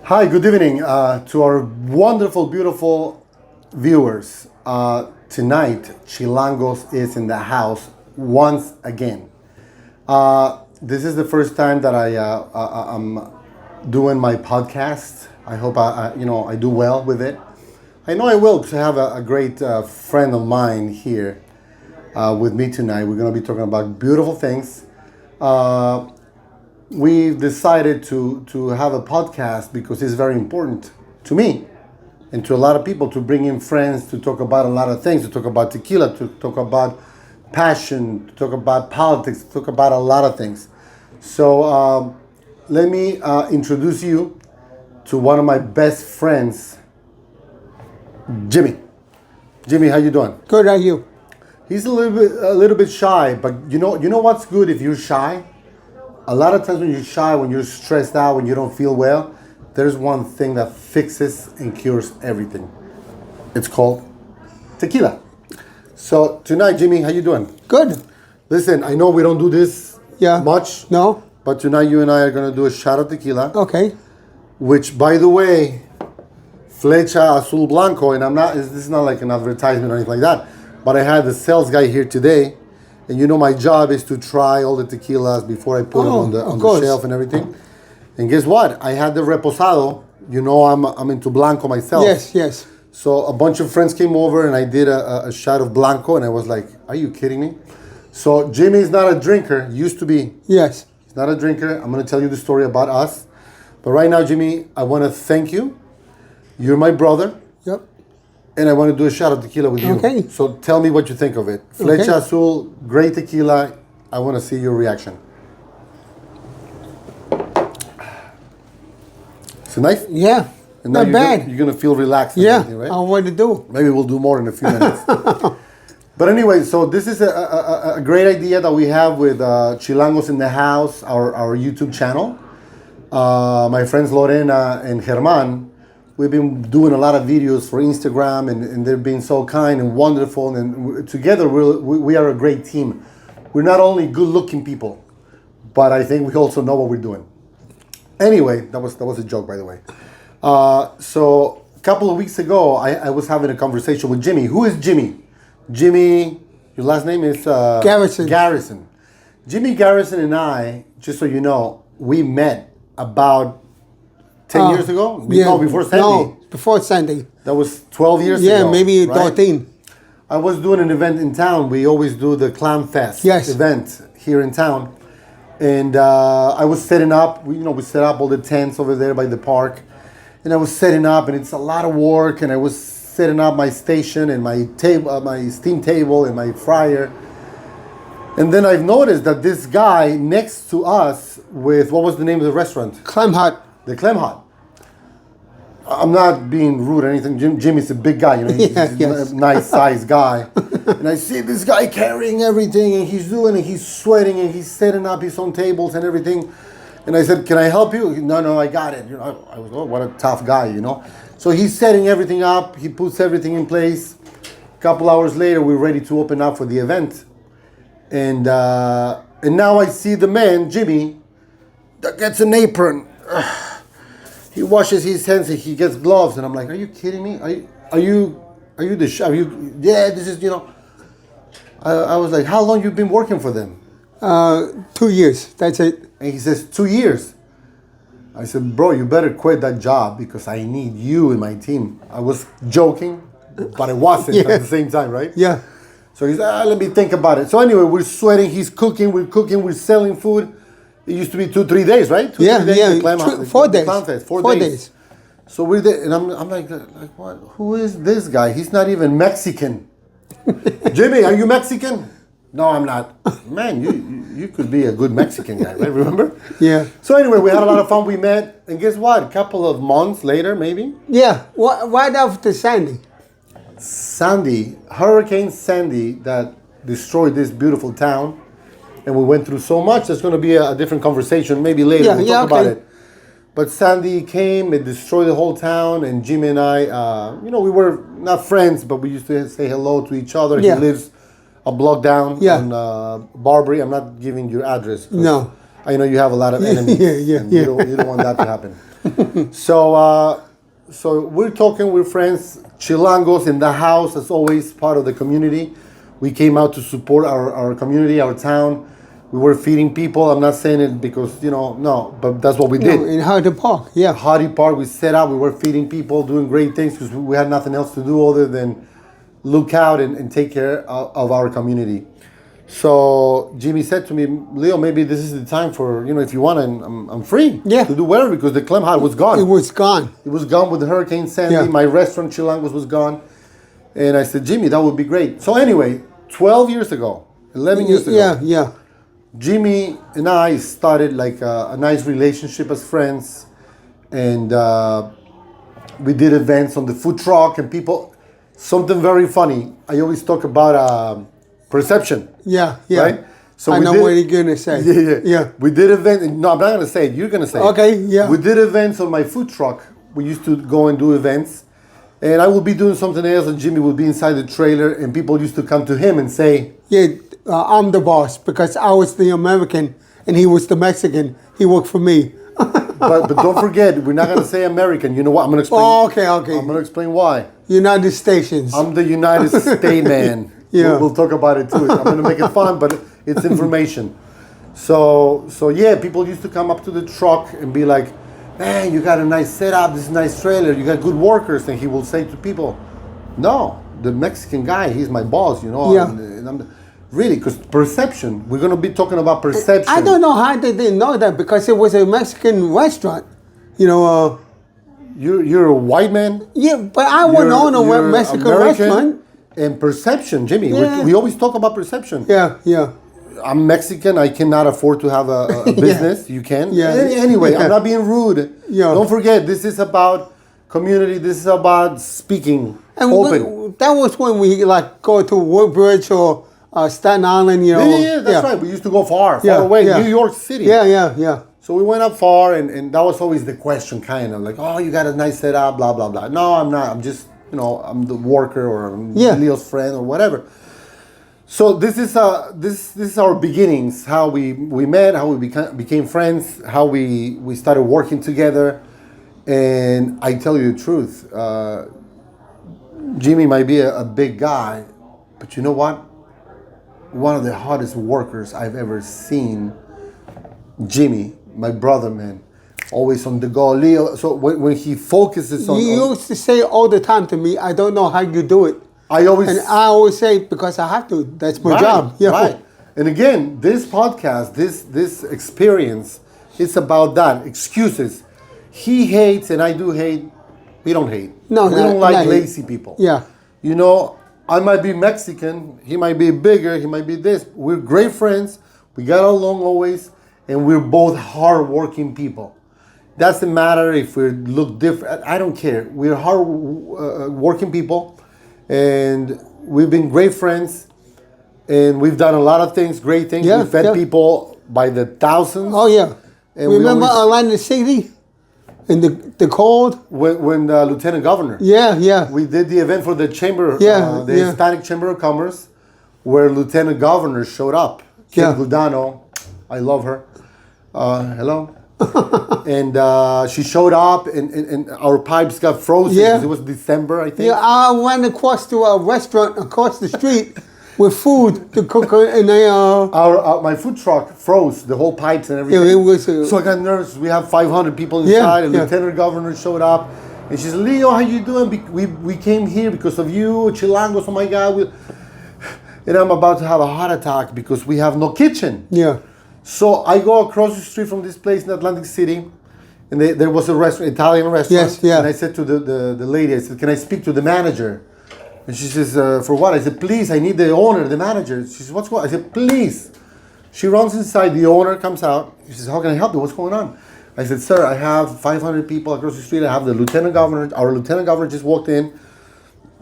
Hi, good evening to our wonderful, beautiful viewers. Tonight, Chilangos is in the house once again. This is the first time that I'm doing my podcast. I hope I do well with it. I know I will because I have a great friend of mine here with me tonight. We're going to be talking about beautiful things. We've decided to have a podcast because it's very important to me and to a lot of people to bring in friends to talk about a lot of things, to talk about tequila, to talk about passion, to talk about politics, to talk about a lot of things. So let me introduce you to one of my best friends, Jimmy. Jimmy, how you doing? Good, are you? He's a little bit shy, but you know what's good if you're shy? A lot of times when you're shy, when you're stressed out, when you don't feel well, there's one thing that fixes and cures everything. It's called tequila. So tonight, Jimmy, how you doing? Good. Listen, I know we don't do this much. No? But tonight you and I are going to do a shot of tequila. Okay. Which, by the way, Flecha Azul Blanco, and this is not like an advertisement or anything like that, but I had the sales guy here today. And my job is to try all the tequilas before I put them on the shelf and everything. And guess what? I had the reposado. I'm into Blanco myself. Yes. So a bunch of friends came over and I did a shot of Blanco and I was like, are you kidding me? So Jimmy's not a drinker. Used to be. Yes. He's not a drinker. I'm going to tell you the story about us. But right now, Jimmy, I want to thank you. You're my brother. Yep. And I want to do a shot of tequila with you. Okay. So tell me what you think of it. Flecha Azul, great tequila. I want to see your reaction. Is it nice? Yeah. And not bad. You're going to feel relaxed. And everything, right? I want to do. Maybe we'll do more in a few minutes. But anyway, so this is a great idea that we have with Chilangos in the House, our YouTube channel. My friends Lorena and German, we've been doing a lot of videos for Instagram, and they've been so kind and wonderful. And together, we are a great team. We're not only good-looking people, but I think we also know what we're doing. Anyway, that was a joke, by the way. So a couple of weeks ago, I was having a conversation with Jimmy. Who is Jimmy? Jimmy, your last name is? Garrison. Jimmy Garrison and I, just so you know, we met about 10 years ago? No, before Sandy. No, before Sandy. That was 12 years ago. Yeah, maybe right? 13. I was doing an event in town. We always do the Clown Fest event here in town. And I was setting up, we set up all the tents over there by the park. And I was setting up, and it's a lot of work. And I was setting up my station and my table, my steam table and my fryer. And then I've noticed that this guy next to us with, what was the name of the restaurant? Clem Hut. The Clem Hut. I'm not being rude or anything. Jimmy's a big guy, he's a nice sized guy. And I see this guy carrying everything, and he's doing it, he's sweating, and he's setting up his own tables and everything. And I said, can I help you? No, I got it. I was, what a tough guy, So he's setting everything up, he puts everything in place. A couple hours later, we're ready to open up for the event. And now I see the man, Jimmy, that gets an apron. He washes his hands and he gets gloves, and I'm like, "Are you kidding me? Are you Yeah, this is I was like, "How long you been working for them?" 2 years. That's it. And he says, 2 years. I said, "Bro, you better quit that job because I need you in my team." I was joking, but I wasn't at the same time, right? Yeah. So he said, let me think about it. So anyway, we're sweating. He's cooking. We're selling food. It used to be 2-3 days, right? 2-3 days. 4 days. 4 days. So we're there, and I'm like, what? Who is this guy? He's not even Mexican. Jimmy, are you Mexican? No, I'm not. Man, you could be a good Mexican guy, right? Remember? Yeah. So anyway, we had a lot of fun. We met, and guess what? A couple of months later, maybe. Yeah. Right after Sandy. Hurricane Sandy, that destroyed this beautiful town, and we went through so much. There's going to be a different conversation maybe later. We'll talk about it. But Sandy came, it destroyed the whole town, and Jimmy and I, we were not friends, but we used to say hello to each other. Yeah. He lives a block down Yeah. on Barbary. I'm not giving your address. No. I know you have a lot of enemies. And you don't want that to happen. So we're talking, we're friends. Chilangos in the house, as always, part of the community. We came out to support our community, our town. We were feeding people. I'm not saying it because, no, but that's what we did. In Hardy Park, yeah. Hardy Park, we set up, we were feeding people, doing great things because we had nothing else to do other than look out and take care of our community. So Jimmy said to me, Leo, maybe this is the time for, if you want, I'm free to do whatever because the Clem Hut was gone. It was gone. It was gone with the Hurricane Sandy. Yeah. My restaurant, Chilangos, was gone. And I said, Jimmy, that would be great. So anyway, 12 years ago, 11 years ago. Yeah. Jimmy and I started like a nice relationship as friends, and we did events on the food truck and people. Something very funny. I always talk about perception. Yeah. Right. So I know what you're gonna say. Yeah. We did events. No, I'm not gonna say it. You're gonna say it. Okay. Yeah. We did events on my food truck. We used to go and do events, and I would be doing something else, and Jimmy would be inside the trailer, and people used to come to him and say, Yeah. I'm the boss because I was the American and he was the Mexican. He worked for me. but don't forget, we're not gonna say American. You know what? I'm gonna explain. Oh, okay. I'm gonna explain why. United Stations. I'm the United States man. Yeah. We'll talk about it too. I'm gonna make it fun, but it's information. So yeah, people used to come up to the truck and be like, "Man, you got a nice setup. This is a nice trailer. You got good workers." And he will say to people, "No, the Mexican guy, he's my boss. Yeah. And I'm really, because perception. We're gonna be talking about perception. I don't know how they didn't know that because it was a Mexican restaurant. You're a white man. Yeah, but I went on a Mexican American, restaurant. And perception, Jimmy. Yeah. We always talk about perception. Yeah. I'm Mexican. I cannot afford to have a business. You can. Yeah. Anyway, Yeah. I'm not being rude. Yeah. Don't forget, this is about community. This is about speaking And open. that was when we go to Woodbridge or Staten Island. Yeah, that's right. We used to go far away. Yeah. New York City. Yeah. So we went up far, and that was always the question, kind of like, oh, you got a nice setup, blah, blah, blah. No, I'm not. I'm just, I'm the worker, or I'm Leo's friend, or whatever. So this is our beginnings, how we met, how we became friends, how we started working together. And I tell you the truth, Jimmy might be a big guy, but you know what? One of the hardest workers I've ever seen, Jimmy, my brother, man, always on the go. Leo, so when he focuses on... You used to say all the time to me, I don't know how you do it. I always say, because I have to. That's my job. Yeah. Right. And again, this podcast, this experience, it's about that. Excuses. He hates and I do hate. We don't hate. No, we don't like lazy people. Yeah. I might be Mexican. He might be bigger. He might be this. We're great friends. We got along always. And we're both hard-working people. Doesn't matter if we look different. I don't care. We're hard-working people. And we've been great friends. And we've done a lot of things, great things. Yeah, we fed people by the thousands. Oh, yeah. And remember Atlantic City? In the cold? When the Lieutenant Governor. Yeah. We did the event for the chamber, the Hispanic Chamber of Commerce, where Lieutenant Governor showed up. Kim Gudano, I love her. Hello. And she showed up, and our pipes got frozen because it was December, I think. Yeah, I went across to a restaurant across the street with food to cook, and my food truck froze the whole pipes and everything. Yeah, it was. So I got nervous. We have 500 people inside, and Lieutenant Governor showed up, and she said, "Leo, how you doing? We came here because of you, Chilangos. Oh my God!" And I'm about to have a heart attack because we have no kitchen. Yeah. So I go across the street from this place in Atlantic City, and there was a restaurant, Italian restaurant. Yes, yeah. And I said to the lady, I said, "Can I speak to the manager?" And she says, "For what?" I said, "Please, I need the owner, the manager." She says, "What's going on?" I said, "Please." She runs inside. The owner comes out. She says, "How can I help you? What's going on?" I said, "Sir, I have 500 people across the street. I have the Lieutenant Governor. Our Lieutenant Governor just walked in.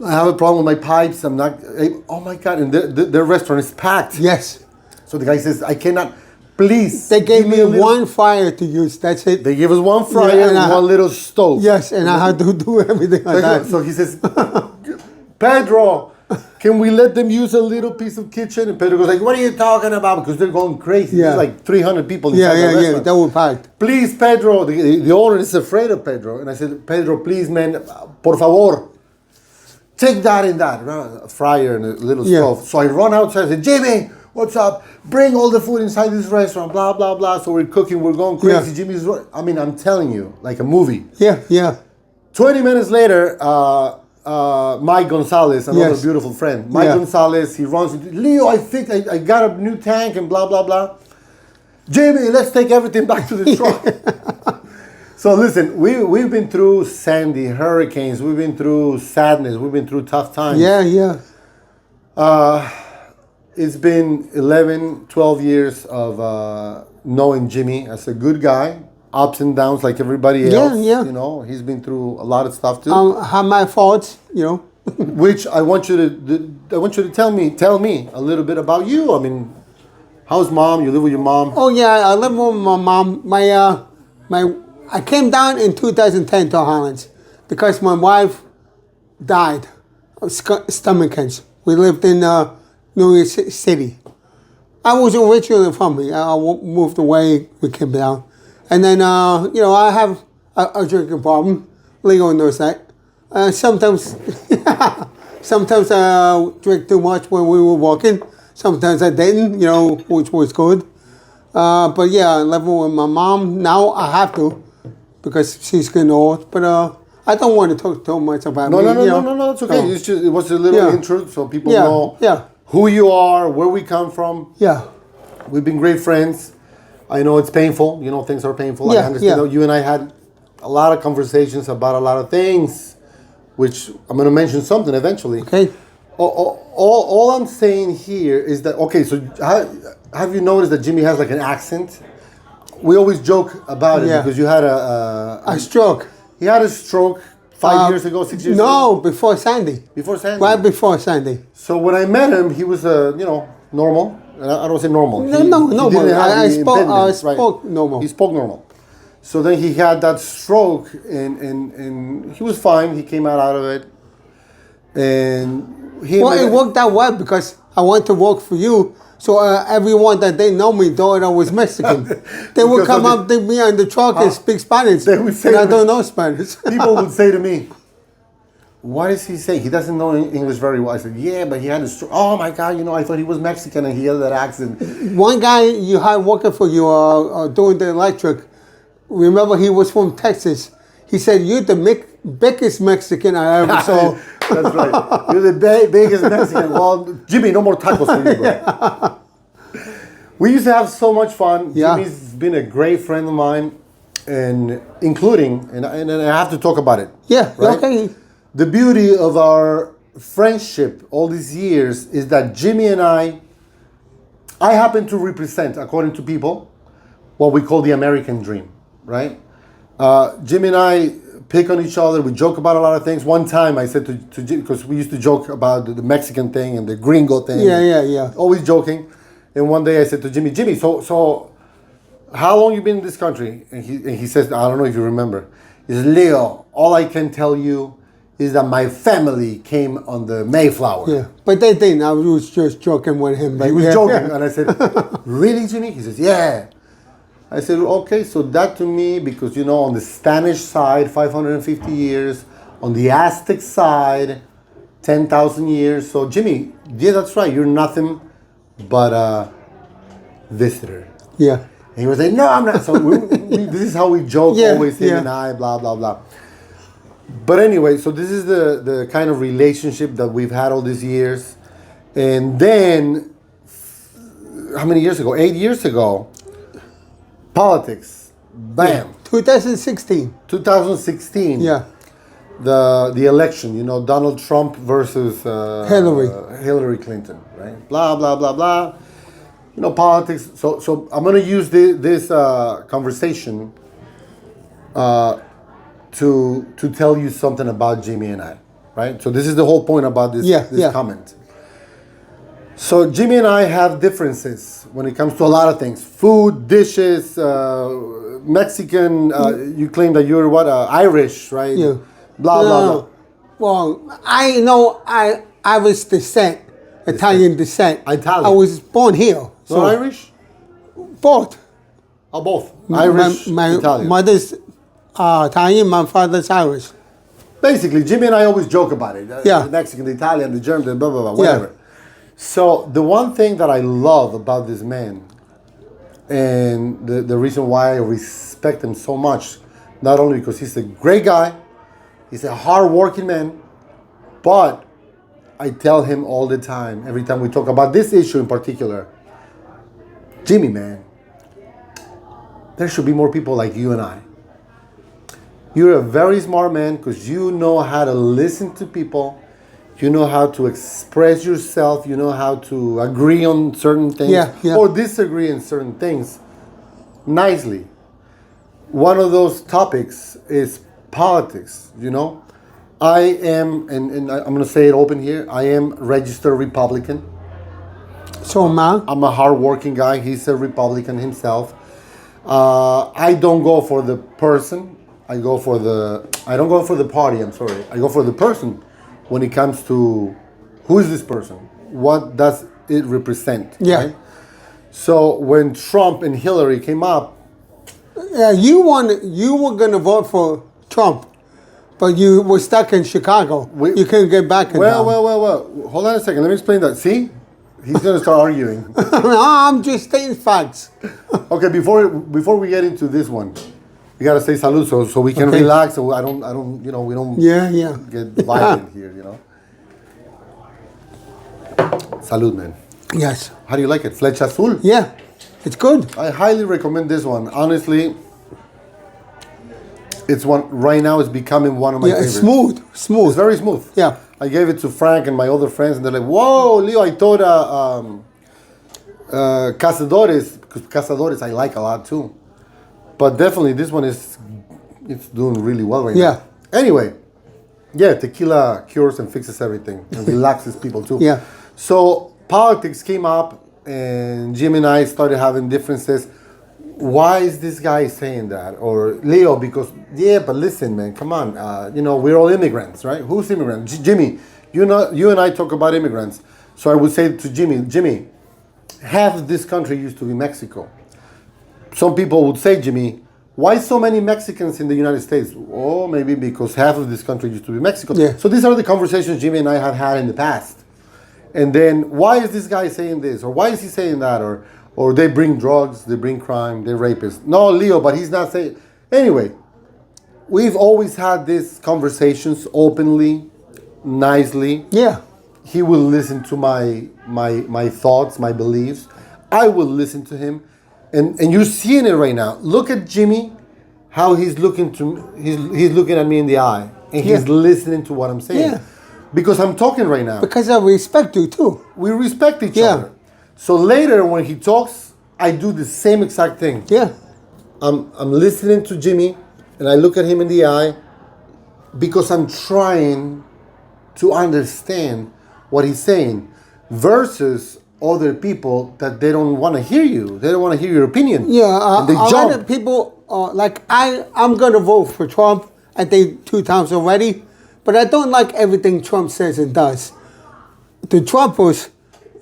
I have a problem with my pipes. I'm not. Oh my God! And their restaurant is packed." Yes. So the guy says, "I cannot. Please." They gave me one fryer to use. That's it. They gave us one fryer and one little stove. Yes, and I had to do everything like that. So he says, "Pedro, can we let them use a little piece of kitchen? And Pedro goes like, what are you talking about? Because they're going crazy. Yeah. There's like 300 people Yeah, inside the yeah, yeah. restaurant. They were packed. Please, Pedro, the owner is afraid of Pedro. And I said, Pedro, please, man, por favor, take that and that. A fryer and a little Yeah. stove. So I run outside and I said, Jimmy, what's up? Bring all the food inside this restaurant, blah, blah, blah. So we're cooking, we're going crazy. Yeah. Jimmy's, I mean, I'm telling you, like a movie. Yeah, yeah. 20 minutes later, Mike Gonzalez, another Yes. beautiful friend. Mike Yeah. Gonzalez, he runs, Leo, I think I got a new tank and blah, blah, blah. Jimmy, let's take everything back to the truck. So listen, we've been through Sandy, hurricanes, we've been through sadness, we've been through tough times. Yeah, yeah. It's been 11, 12 years of knowing Jimmy as a good guy, ups and downs like everybody Yeah, else. yeah. You know, he's been through a lot of stuff too. Have my faults, you know. Which I want you to tell me a little bit about you. I mean, how's mom? You live with your mom? Oh yeah, I live with my mom. I came down in 2010 to Holland because my wife died of stomach cancer. We lived in New York City. I was originally from here. I moved away. We came down, and then you know, I have a drinking problem. Leo knows that. Sometimes I drink too much when we were walking. Sometimes I didn't, you know, which was good. But yeah, I live with my mom. Now I have to because she's getting old. But I don't want to talk too much about No, me. no, no, you no, know. no, no. It's okay. So, It was a little Yeah. intro so people Yeah, know yeah. who you are, where we come from. yeah, We've been great friends. I know it's painful. You know, things are painful. I Yeah, understand. yeah. That you and I had a lot of conversations about a lot of things, which I'm going to mention something eventually. okay. All I'm saying here is that, okay, so have you noticed that Jimmy has like an accent? We always joke about it Yeah. because you had A stroke. he had a stroke 5 years ago, 6 years ago? No, before Sandy. Before Sandy. Right before Sandy. So when I met him, he was, normal. I don't say normal. No, He normal. didn't have I any spoke- impediments, right? spoke normal. He spoke normal. So then he had that stroke, and he was fine. He came out of it, and he. Well, it worked out well because I went to work for you. So everyone that they know me thought I was Mexican. They would Because come of up to me on the truck and speak Spanish. They would say and I to me- don't know Spanish. People would say to me, "What is he saying? He doesn't know English very well." I said, "Yeah, but he had a stroke. Oh my God! You know, I thought he was Mexican, and he had that accent." One guy you had working for you doing the electric, remember he was from Texas. He said, "You're the biggest Mexican I ever saw." That's right. You're the biggest Mexican. Well, Jimmy, no more tacos for you, bro. We used to have so much fun. Yeah. Jimmy's been a great friend of mine, and including, and I have to talk about it. Yeah, Right? okay. The beauty of our friendship all these years is that Jimmy and I happen to represent, according to people, what we call the American dream, right? Jimmy and I pick on each other. We joke about a lot of things. One time I said to Jimmy, because we used to joke about the Mexican thing and the gringo thing. Yeah. Always joking. And one day I said to Jimmy, so how long you been in this country? And he says, I don't know if you remember. He says, Leo, all I can tell you is that my family came on the Mayflower. Yeah, but they didn't. I was just joking with him. But He was yeah. joking. And I said, really, Jimmy? He says, yeah. I said, okay, so that to me, because, you know, on the Spanish side, 550 years, on the Aztec side, 10,000 years. So, Jimmy, yeah, that's right. You're nothing but a visitor. Yeah. And he was like, no, I'm not. So this is how we joke, Yeah, always him yeah. and I, blah, blah, blah. But anyway, so this is the kind of relationship that we've had all these years. And then, how many years ago? 8 years ago, politics. Bam. 2016. 2016. Yeah. The election, you know, Donald Trump versus Hillary Clinton, right? Blah, blah, blah, blah. You know, politics. So I'm going to use this conversation to tell you something about Jimmy and I, right? So this is the whole point about this comment. So Jimmy and I have differences when it comes to a lot of things. Food, dishes, Mexican, you claim that you're what, Irish, right? Yeah. Blah, blah, blah. Well, I know Irish descent, Italian descent. Italian. I was born here. So Irish? Both. Oh, both. Irish, my Italian. mother's Italian, my father's Irish. Basically, Jimmy and I always joke about it. Yeah. The Mexican, the Italian, the German, the blah, blah, blah, whatever. So the one thing that I love about this man, and the reason why I respect him so much, not only because he's a great guy, he's a hard-working man, but I tell him all the time, every time we talk about this issue in particular, Jimmy, man, there should be more people like you and I. You're a very smart man because you know how to listen to people. You know how to express yourself. You know how to agree on certain things or disagree on certain things nicely. One of those topics is politics, you know. I am, and I'm going to say it open here, I am registered Republican. So, man. I'm a hardworking guy. He's a Republican himself. I don't go for the person. I don't go for the party, I'm sorry. I go for the person when it comes to who is this person? What does it represent? Yeah. Right? So when Trump and Hillary came up, Yeah, you were gonna vote for Trump, but you were stuck in Chicago. You couldn't get back in town. Well. Hold on a second. Let me explain that. See? He's going to start arguing. No, I'm just stating facts. Okay, before we get into this one, we got to say salud so we can relax. So I don't, we don't get violent here, Salud, man. Yes. How do you like it? Flecha Azul? Yeah, it's good. I highly recommend this one. Honestly, it's one right now. It's becoming one of my favorites. It's smooth. It's very smooth. Yeah. I gave it to Frank and my other friends, and they're like, "Whoa, Leo! I thought Cazadores, because Cazadores I like a lot too, but definitely this one it's doing really well right now." Anyway, tequila cures and fixes everything and relaxes people too. Yeah. So politics came up, and Jim and I started having differences. Why is this guy saying that? Or Leo, because, but listen, man, come on. We're all immigrants, right? Who's immigrant? Jimmy, you and I talk about immigrants. So I would say to Jimmy, half of this country used to be Mexico. Some people would say, Jimmy, why so many Mexicans in the United States? Oh, maybe because half of this country used to be Mexico. Yeah. So these are the conversations Jimmy and I have had in the past. And then, why is this guy saying this? Or why is he saying that? Or they bring drugs, they bring crime, they're rapists. No, Leo, but he's not saying... Anyway, we've always had these conversations openly, nicely. Yeah. He will listen to my thoughts, my beliefs. I will listen to him. And you're seeing it right now. Look at Jimmy, how he's looking at me in the eye. And he's listening to what I'm saying. Yeah. Because I'm talking right now. Because I respect you too. We respect each other. So later when he talks, I do the same exact thing. Yeah. I'm listening to Jimmy and I look at him in the eye because I'm trying to understand what he's saying versus other people that they don't want to hear you. They don't want to hear your opinion. Yeah, and they a jump. lot of people, I'm going to vote for Trump, I think 2 times already, but I don't like everything Trump says and does. The Trumpers,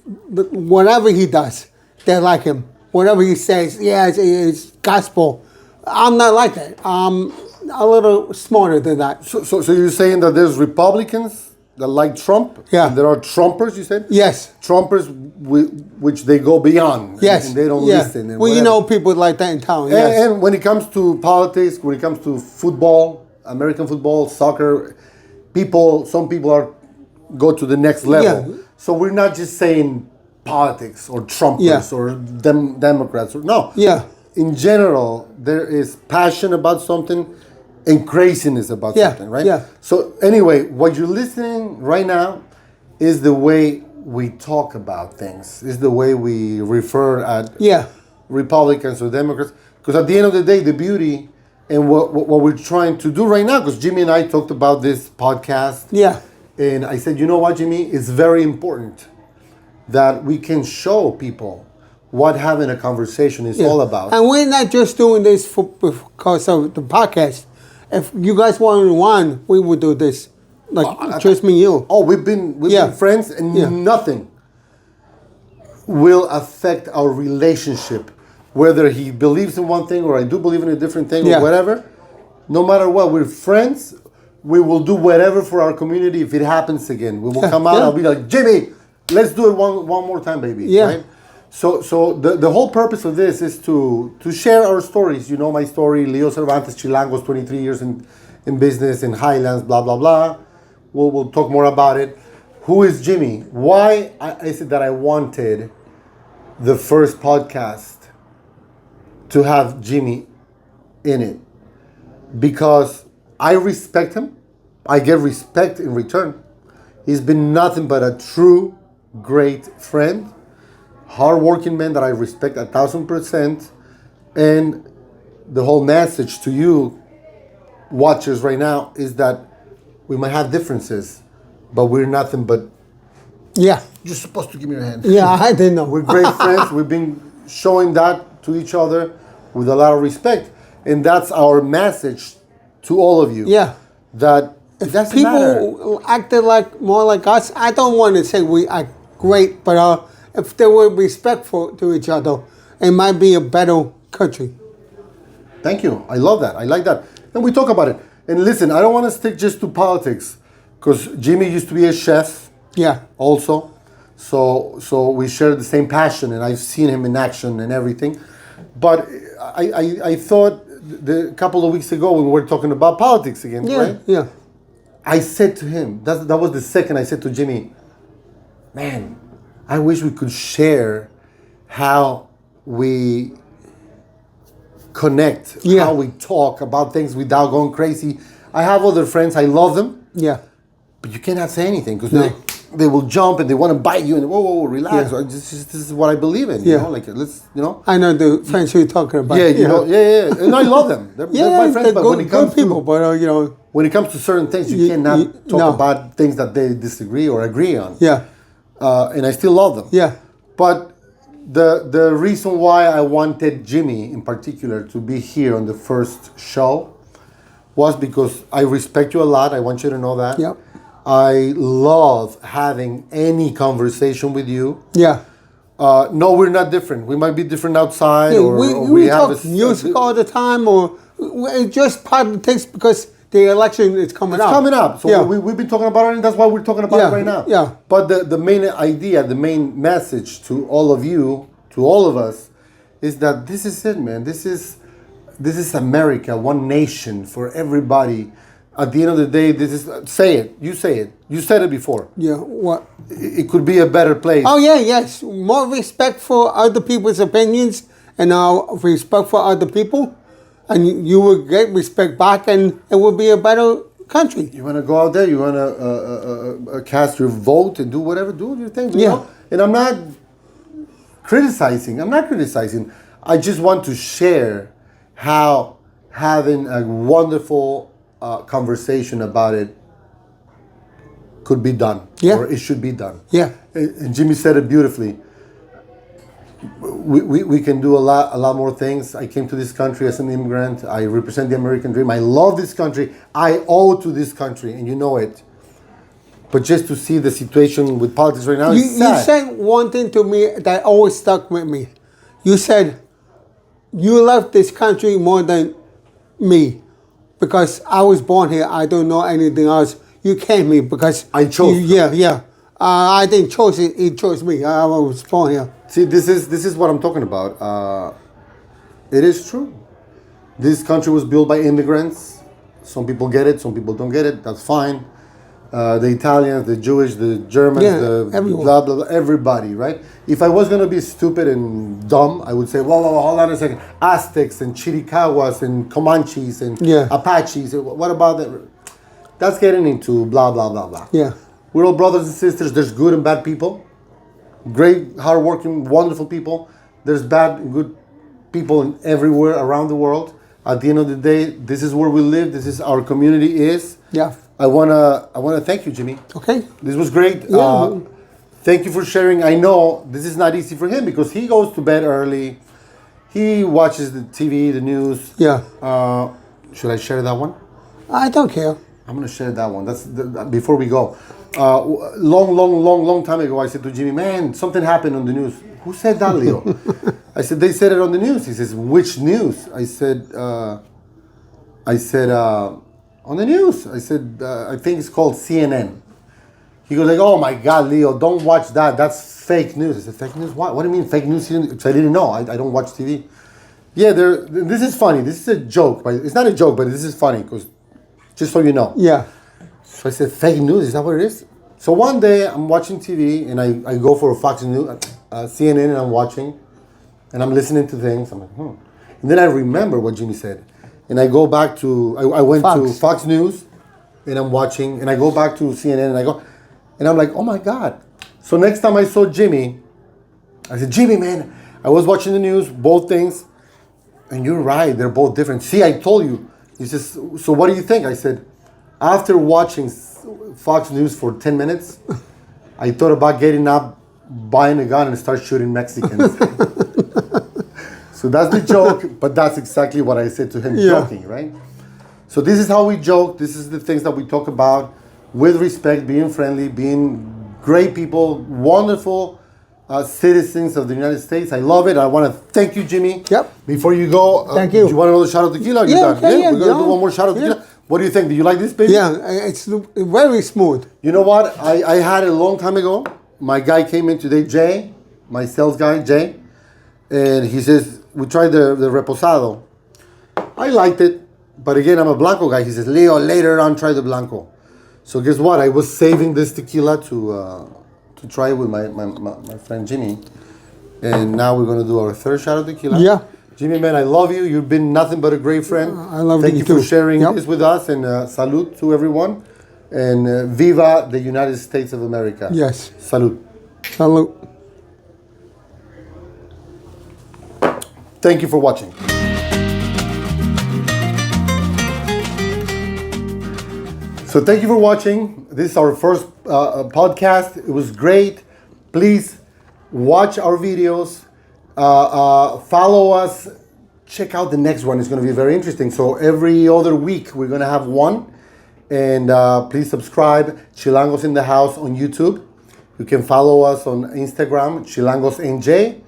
whatever he does, they like him. Whatever he says, it's gospel. I'm not like that. I'm a little smarter than that. So you're saying that there's Republicans that like Trump? Yeah. And there are Trumpers, you said? Yes. Trumpers which they go beyond. Yes. And they don't listen. And well, whatever. people like that in town. Yes. And when it comes to politics, when it comes to football, American football, soccer, some people go to the next level. Yeah. So we're not just saying politics or Trumpers or Democrats. No. Yeah. In general, there is passion about something and craziness about something, right? Yeah. So anyway, what you're listening right now is the way we talk about things, is the way we refer at Republicans or Democrats. Because at the end of the day, the beauty and what we're trying to do right now, because Jimmy and I talked about this podcast. Yeah. And I said, you know what, Jimmy? It's very important that we can show people what having a conversation is all about. And we're not just doing this because of the podcast. If you guys wanted one, we would do this Like just me and you. Oh, we've been Yeah. friends, and Yeah. nothing will affect our relationship. Whether he believes in one thing or I do believe in a different thing Yeah. or whatever, no matter what, we're friends. We will do whatever for our community if it happens again. We will come out. Yeah. I'll be like, Jimmy, let's do it one more time, baby. Yeah. Right? So the whole purpose of this is to share our stories. You know my story, Leo Cervantes Chilangos, 23 years in business in Highlands, blah blah blah. We'll talk more about it. Who is Jimmy? Why is it that I wanted the first podcast to have Jimmy in it? Because I respect him. I get respect in return. He's been nothing but a true great friend, hardworking man that I respect 1,000%. And the whole message to you watchers right now is that we might have differences, but we're nothing but. Yeah. You're supposed to give me your hand. Yeah, I didn't know. We're great friends. We've been showing that to each other with a lot of respect. And that's our message to all of you. Yeah. That it doesn't matter. People acted like more like us. I don't want to say we are great, but if they were respectful to each other, it might be a better country. Thank you. I love that. I like that. And we talk about it. And listen, I don't want to stick just to politics because Jimmy used to be a chef Yeah. also. So we share the same passion, and I've seen him in action and everything. But I thought a couple of weeks ago when we were talking about politics again, Yeah. right? Yeah. I said to him, that was the second I said to Jimmy, man, I wish we could share how we connect, Yeah. how we talk about things without going crazy. I have other friends, I love them, Yeah. but you cannot say anything because No. they will jump and they want to bite you and whoa, relax. Yeah. This is what I believe in, you Yeah. know, like let's, you know. I know the friends you're talking about. Yeah, you know, yeah. And I love them. They're my friends, they're but good, when it comes good people, to but you know, when it comes to certain things, you cannot talk no. about things that they disagree or agree on. yeah, And I still love them. yeah, But the reason why I wanted Jimmy in particular to be here on the first show was because I respect you a lot. I want you to know that. Yep. I love having any conversation with you. yeah. No, we're not different. We might be different outside, Yeah, or we have talk music all the time, or it's just politics because the election is coming It's up. coming up. So yeah. we've been talking about it, and that's why we're talking about Yeah, it right now. yeah. But the main idea, the main message to all of you, to all of us, is that this is it, man. This is America, one nation for everybody. At the end of the day, this is, say it. You say it. You said it before. Yeah, what? It could be a better place. Oh yeah, yes. More respect for other people's opinions and respect for other people, and you will get respect back, and it will be a better country. You want to go out there, you want to cast your vote and do whatever, do your thing. You Yeah. know? And I'm not criticizing. I just want to share how having a wonderful conversation about it could be done. Yeah. Or it should be done. Yeah, And Jimmy said it beautifully. We can do a lot more things. I came to this country as an immigrant. I represent the American dream. I love this country. I owe to this country, and you know it. But just to see the situation with politics right now you is sad. said one thing to me that always stuck with me. You said you love this country more than me because I was born here. I don't know anything else. You came here because I chose. Yeah. I didn't choose it. He chose me. I was born here. See, this is what I'm talking about. It is true. This country was built by immigrants. Some people get it, some people don't get it. That's fine. The Italians, the Jewish, the Germans, Yeah, the everyone. blah, blah, blah, everybody, right? If I was going to be stupid and dumb, I would say, whoa, hold on a second. Aztecs and Chiricahuas and Comanches and Yeah. Apaches. What about that? That's getting into blah, blah, blah, blah. Yeah. We're all brothers and sisters. There's good and bad people. Great, hardworking, wonderful people. There's bad and good people in everywhere around the world. At the end of the day, this is where we live. This is our community is. Yeah. I wanna thank you, Jimmy. Okay. This was great. Yeah. Thank you for sharing. I know this is not easy for him because he goes to bed early. He watches the TV, the news. Yeah. Should I share that one? I don't care. I'm gonna share that one. Before we go. Long time ago, I said to Jimmy, man, something happened on the news. Who said that, Leo? I said, they said it on the news. He says, which news? I said, on the news. I said, I think it's called CNN. He goes like, oh my God, Leo, don't watch that. That's fake news. I said, fake news? What? What do you mean fake news? So I didn't know. I don't watch TV. Yeah, this is funny. This is a joke. But it's not a joke, but this is funny because just so you know. Yeah. So I said, fake news, is that what it is? So one day I'm watching TV and I go for Fox News, CNN, and I'm watching and I'm listening to things. I'm like, And then I remember what Jimmy said. And I go back to, I went to Fox News and I'm watching and I go back to CNN and I'm like, oh my God. So next time I saw Jimmy, I said, Jimmy, man, I was watching the news, both things. And you're right, they're both different. See, I told you. He says, so what do you think? I said, after watching Fox News for 10 minutes, I thought about getting up, buying a gun, and start shooting Mexicans. So that's the joke, but that's exactly what I said to him, joking, right? So this is how we joke. This is the things that we talk about with respect, being friendly, being great people, wonderful citizens of the United States. I love it. I want to thank you, Jimmy. Yep. Before you go, thank you. Do you want another shot of tequila? Yeah, We're going to do one more shot of tequila. What do you think? Do you like this, baby? Yeah, it's very smooth. You know what? I had it a long time ago. My guy came in today, Jay, my sales guy, Jay, and he says, we tried the reposado. I liked it, but again, I'm a Blanco guy. He says, Leo, later on, try the Blanco. So guess what? I was saving this tequila to try it with my friend Jimmy. And now we're going to do our third shot of tequila. Yeah. Jimmy, man, I love you. You've been nothing but a great friend. I love you too. Thank you for sharing this with us. And salud to everyone. And viva the United States of America. Yes. Salud. Salud. Thank you for watching. So thank you for watching. This is our first podcast. It was great. Please watch our videos. Follow us. Check out the next one. It's going to be very interesting. So every other week we're going to have one. And please subscribe. Chilangos in the House on YouTube. You can follow us on Instagram, Chilangos NJ.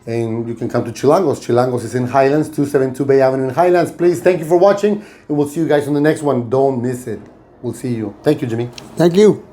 And you can come to Chilangos. Chilangos is in Highlands, 272 Bay Avenue in Highlands. Please, thank you for watching. And we'll see you guys on the next one. Don't miss it. We'll see you. Thank you, Jimmy. Thank you.